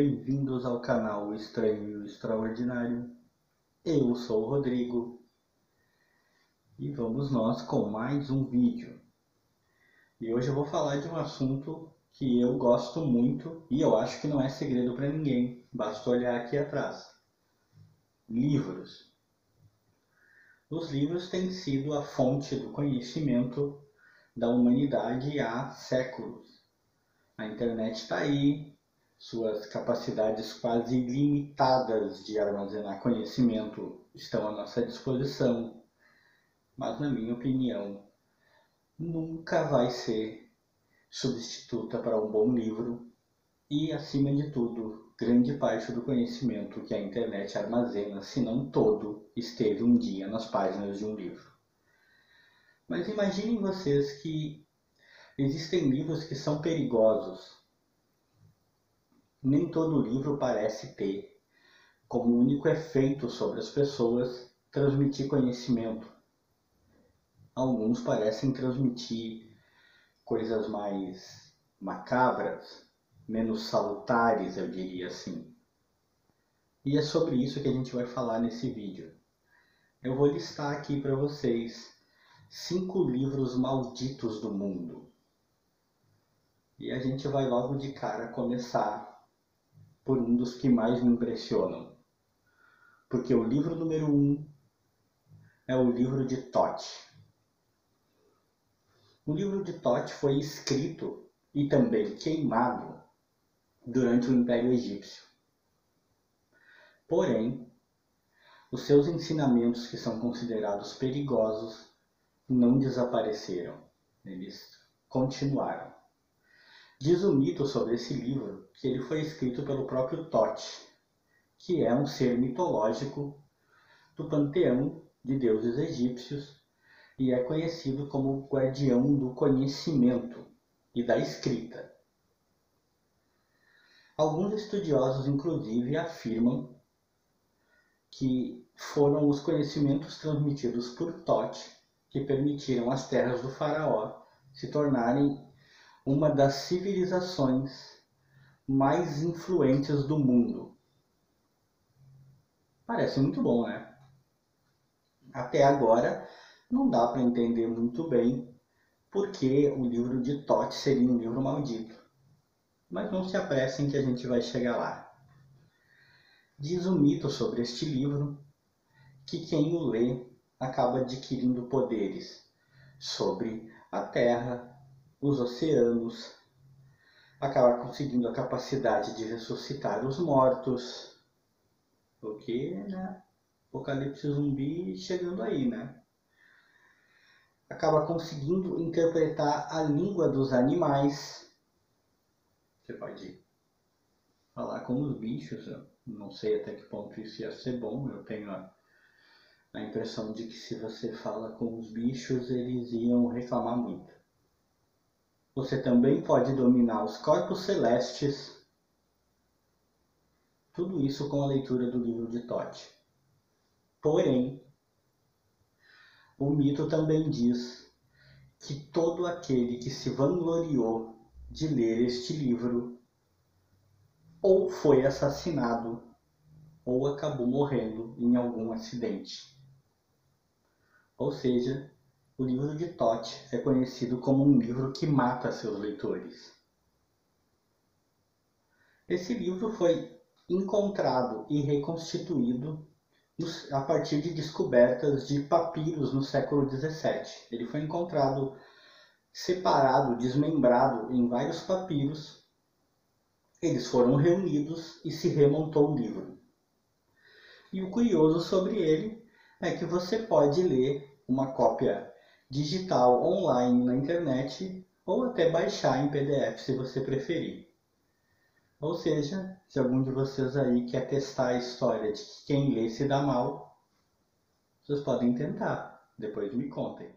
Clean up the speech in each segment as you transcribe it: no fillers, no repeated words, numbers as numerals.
Bem-vindos ao canal Estranho e o Extraordinário. Eu sou o Rodrigo e vamos nós com mais um vídeo. E hoje eu vou falar de um assunto que eu gosto muito e eu acho que não é segredo para ninguém, basta olhar aqui atrás. Livros. Os livros têm sido a fonte do conhecimento da humanidade há séculos. A internet está aí. Suas capacidades quase ilimitadas de armazenar conhecimento estão à nossa disposição, mas, na minha opinião, nunca vai ser substituta para um bom livro e, acima de tudo, grande parte do conhecimento que a internet armazena, se não todo, esteve um dia nas páginas de um livro. Mas imaginem vocês que existem livros que são perigosos. Nem todo livro parece ter como único efeito sobre as pessoas transmitir conhecimento. Alguns parecem transmitir coisas mais macabras, menos salutares, eu diria assim. E é sobre isso que a gente vai falar nesse vídeo. Eu vou listar aqui para vocês 5 livros malditos do mundo. E a gente vai logo de cara começar por um dos que mais me impressionam. Porque o livro número 1 é o livro de Thoth. O livro de Thoth foi escrito e também queimado durante o Império Egípcio. Porém, os seus ensinamentos, que são considerados perigosos, não desapareceram. Eles continuaram. Diz o mito sobre esse livro que ele foi escrito pelo próprio Thoth, que é um ser mitológico do panteão de deuses egípcios e é conhecido como guardião do conhecimento e da escrita. Alguns estudiosos, inclusive, afirmam que foram os conhecimentos transmitidos por Thoth que permitiram as terras do faraó se tornarem uma das civilizações mais influentes do mundo. Parece muito bom, né? Até agora não dá para entender muito bem por que o livro de Thoth seria um livro maldito. Mas não se apressem que a gente vai chegar lá. Diz o mito sobre este livro que quem o lê acaba adquirindo poderes sobre a terra, os oceanos, acaba conseguindo a capacidade de ressuscitar os mortos, porque, né, apocalipse zumbi chegando aí, né? Acaba conseguindo interpretar a língua dos animais. Você pode falar com os bichos, eu não sei até que ponto isso ia ser bom, eu tenho a impressão de que se você fala com os bichos, eles iam reclamar muito. Você também pode dominar os corpos celestes. Tudo isso com a leitura do livro de Thoth. Porém, o mito também diz que todo aquele que se vangloriou de ler este livro ou foi assassinado ou acabou morrendo em algum acidente. Ou seja, o livro de Thoth é conhecido como um livro que mata seus leitores. Esse livro foi encontrado e reconstituído a partir de descobertas de papiros no século XVII. Ele foi encontrado separado, desmembrado em vários papiros. Eles foram reunidos e se remontou o livro. E o curioso sobre ele é que você pode ler uma cópia digital online na internet ou até baixar em PDF se você preferir. Ou seja, se algum de vocês aí quer testar a história de que quem lê se dá mal, vocês podem tentar, depois me contem.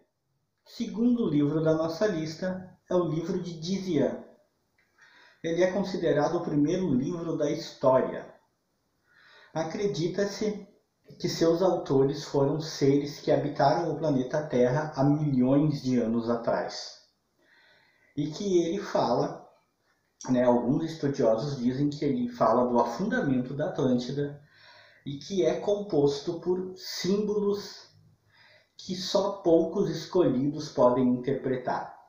O segundo livro da nossa lista é o livro de Dizia. Ele é considerado o primeiro livro da história. Acredita-se que seus autores foram seres que habitaram o planeta Terra há milhões de anos atrás. E que ele fala né, alguns estudiosos dizem que ele fala do afundamento da Atlântida e que é composto por símbolos que só poucos escolhidos podem interpretar.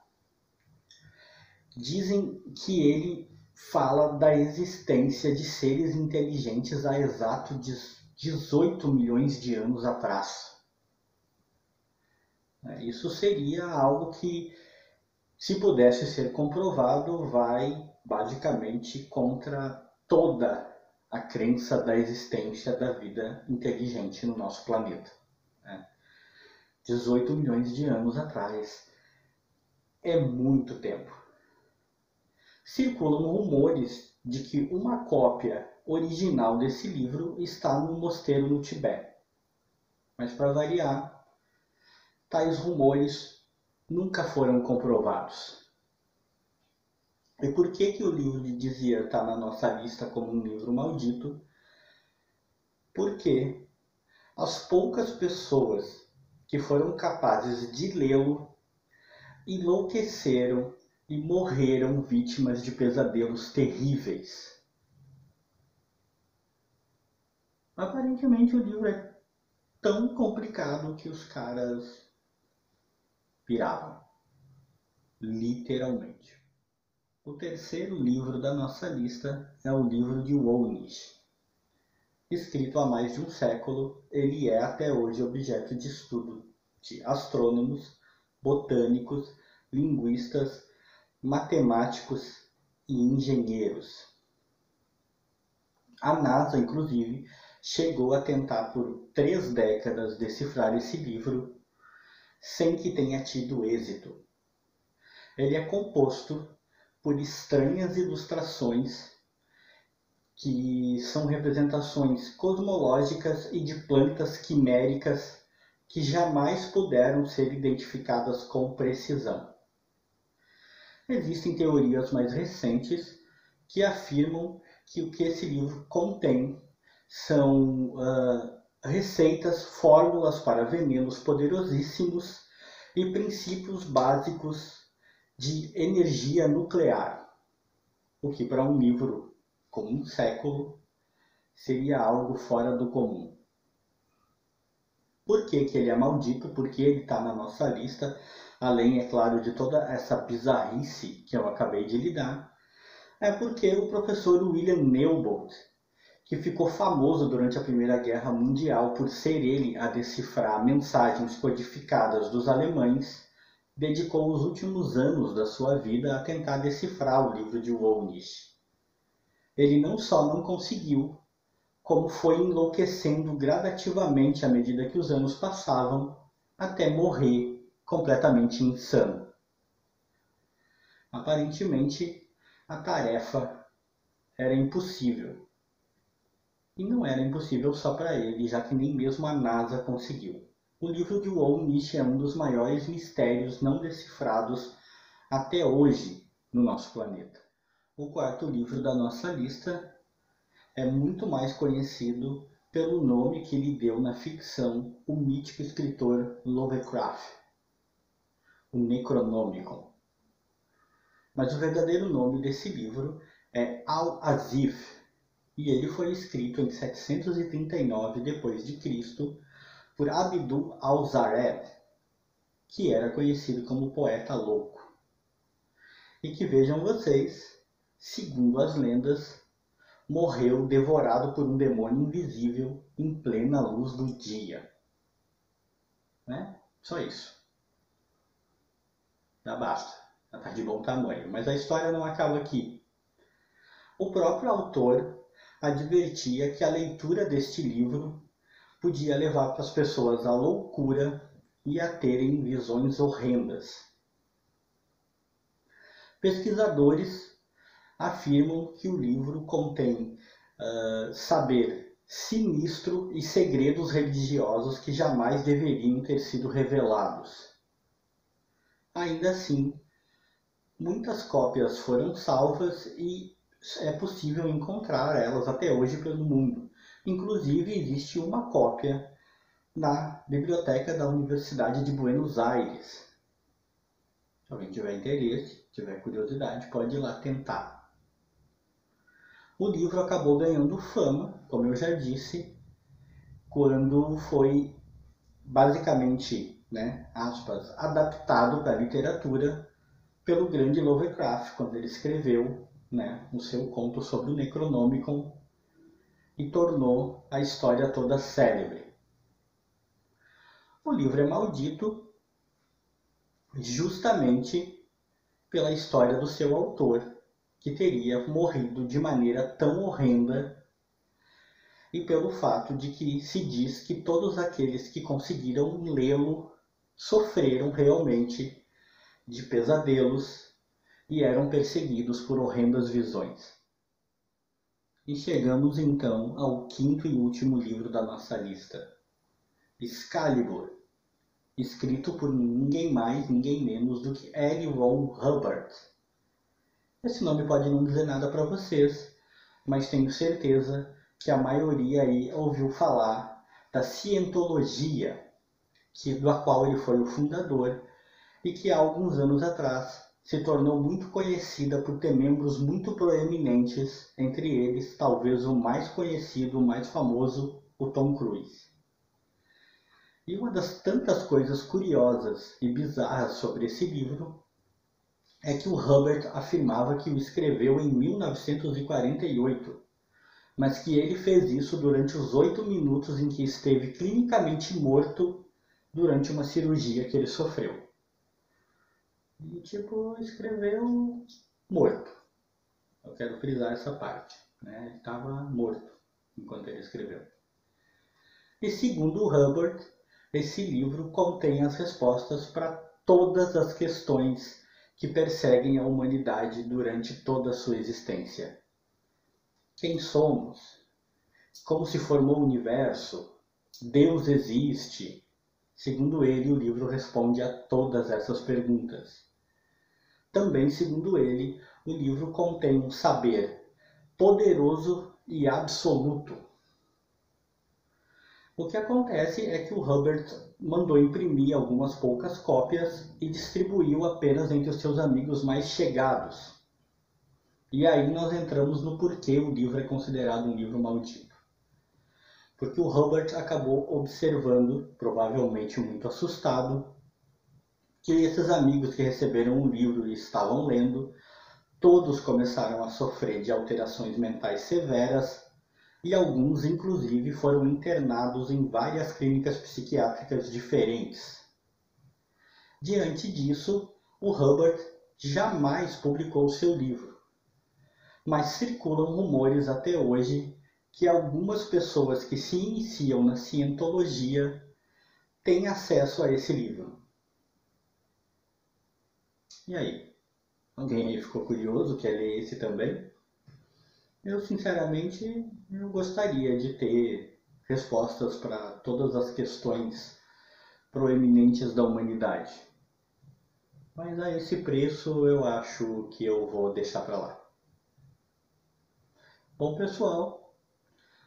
Dizem que ele fala da existência de seres inteligentes há exato 18 milhões de anos atrás. Isso seria algo que, se pudesse ser comprovado, vai basicamente contra toda a crença da existência da vida inteligente no nosso planeta. 18 milhões de anos atrás é muito tempo. Circulam rumores de que uma cópia original desse livro está num mosteiro no Tibete. Mas, para variar, tais rumores nunca foram comprovados. E por que o livro de Dizier está na nossa lista como um livro maldito? Porque as poucas pessoas que foram capazes de lê-lo enlouqueceram e morreram vítimas de pesadelos terríveis. Aparentemente o livro é tão complicado que os caras piravam. Literalmente. O terceiro livro da nossa lista é o livro de Woolnich. Escrito há mais de um século, ele é até hoje objeto de estudo de astrônomos, botânicos, linguistas, matemáticos e engenheiros. A NASA, inclusive, chegou a tentar por 3 décadas decifrar esse livro sem que tenha tido êxito. Ele é composto por estranhas ilustrações que são representações cosmológicas e de plantas quiméricas que jamais puderam ser identificadas com precisão. Existem teorias mais recentes que afirmam que o que esse livro contém são receitas, fórmulas para venenos poderosíssimos e princípios básicos de energia nuclear, o que para um livro com um século seria algo fora do comum. Por que ele é maldito? Porque ele está na nossa lista, além, é claro, de toda essa bizarrice que eu acabei de lidar, é porque o professor William Newbold, que ficou famoso durante a Primeira Guerra Mundial por ser ele a decifrar mensagens codificadas dos alemães, dedicou os últimos anos da sua vida a tentar decifrar o livro de Woolnich. Ele não só não conseguiu, como foi enlouquecendo gradativamente à medida que os anos passavam, até morrer completamente insano. Aparentemente, a tarefa era impossível. E não era impossível só para ele, já que nem mesmo a NASA conseguiu. O livro de Woolnich é um dos maiores mistérios não decifrados até hoje no nosso planeta. O quarto livro da nossa lista é muito mais conhecido pelo nome que ele deu na ficção o mítico escritor Lovecraft, o Necronomicon. Mas o verdadeiro nome desse livro é Al-Azif, e ele foi escrito em 739 d.C. por Abdul al-Zared, que era conhecido como poeta louco. E que, vejam vocês, segundo as lendas, morreu devorado por um demônio invisível em plena luz do dia. Né? Só isso. Já basta. Já está de bom tamanho. Mas a história não acaba aqui. O próprio autor advertia que a leitura deste livro podia levar para as pessoas à loucura e a terem visões horrendas. Pesquisadores afirmam que o livro contém saber sinistro e segredos religiosos que jamais deveriam ter sido revelados. Ainda assim, muitas cópias foram salvas e é possível encontrar elas até hoje pelo mundo. Inclusive, existe uma cópia na biblioteca da Universidade de Buenos Aires. Se alguém tiver interesse, tiver curiosidade, pode ir lá tentar. O livro acabou ganhando fama, como eu já disse, quando foi basicamente, né, aspas, adaptado para a literatura pelo grande Lovecraft, quando ele escreveu, né, o seu conto sobre o Necronomicon e tornou a história toda célebre. O livro é maldito justamente pela história do seu autor, que teria morrido de maneira tão horrenda, e pelo fato de que se diz que todos aqueles que conseguiram lê-lo sofreram realmente de pesadelos e eram perseguidos por horrendas visões. E chegamos então ao quinto e último livro da nossa lista, Excalibur, escrito por ninguém mais, ninguém menos do que L. Ron Hubbard. Esse nome pode não dizer nada para vocês, mas tenho certeza que a maioria aí ouviu falar da cientologia, da qual ele foi o fundador e que há alguns anos atrás se tornou muito conhecida por ter membros muito proeminentes, entre eles talvez o mais conhecido, o mais famoso, o Tom Cruise. E uma das tantas coisas curiosas e bizarras sobre esse livro é que o Hubbard afirmava que o escreveu em 1948, mas que ele fez isso durante os 8 minutos em que esteve clinicamente morto durante uma cirurgia que ele sofreu. E escreveu morto. Eu quero frisar essa parte, né? Ele estava morto enquanto ele escreveu. E segundo o Hubbard, esse livro contém as respostas para todas as questões que perseguem a humanidade durante toda a sua existência. Quem somos? Como se formou o universo? Deus existe? Segundo ele, o livro responde a todas essas perguntas. Também, segundo ele, o livro contém um saber poderoso e absoluto. O que acontece é que o Hubbard mandou imprimir algumas poucas cópias e distribuiu apenas entre os seus amigos mais chegados. E aí nós entramos no porquê o livro é considerado um livro maldito. Porque o Hubbard acabou observando, provavelmente muito assustado, que esses amigos que receberam o livro e estavam lendo, todos começaram a sofrer de alterações mentais severas e alguns, inclusive, foram internados em várias clínicas psiquiátricas diferentes. Diante disso, o Hubbard jamais publicou seu livro, mas circulam rumores até hoje que algumas pessoas que se iniciam na cientologia têm acesso a esse livro. E aí? Alguém aí ficou curioso, quer ler esse também? Eu, sinceramente, eu gostaria de ter respostas para todas as questões proeminentes da humanidade. Mas a esse preço eu acho que eu vou deixar para lá. Bom, pessoal,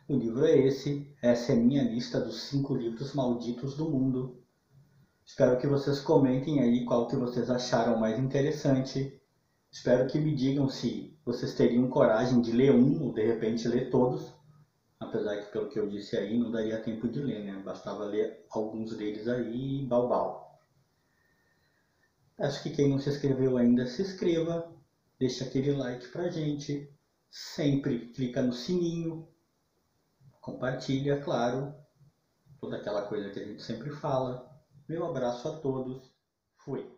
o livro é esse. Essa é minha lista dos 5 livros malditos do mundo. Espero que vocês comentem aí qual que vocês acharam mais interessante. Espero que me digam se vocês teriam coragem de ler um ou de repente ler todos. Apesar que, pelo que eu disse aí, não daria tempo de ler, né? Bastava ler alguns deles aí e bau. Acho que quem não se inscreveu ainda, se inscreva. Deixa aquele like pra gente. Sempre clica no sininho. Compartilha, claro. Toda aquela coisa que a gente sempre fala. Meu abraço a todos. Fui.